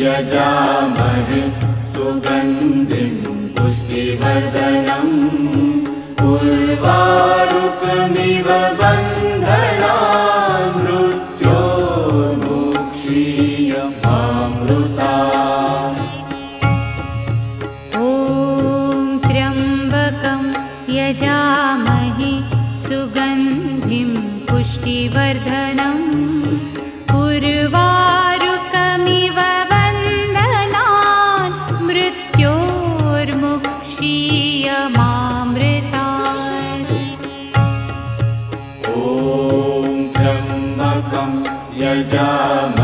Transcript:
यजामहे सुगन्धिं पुष्टिवर्धनम् उर्वारुकमिव बन्धनान् मृत्योर्मुक्षीयमामृतात्। ॐ त्र्यम्बकं यजामहे सुगन्धिं पुष्टिवर्धनम् उर्वारुकमिव बन्धनान् मृत्योर्मुक्षीयमामृतात्। ॐ त्र्यम्बकं यजामहे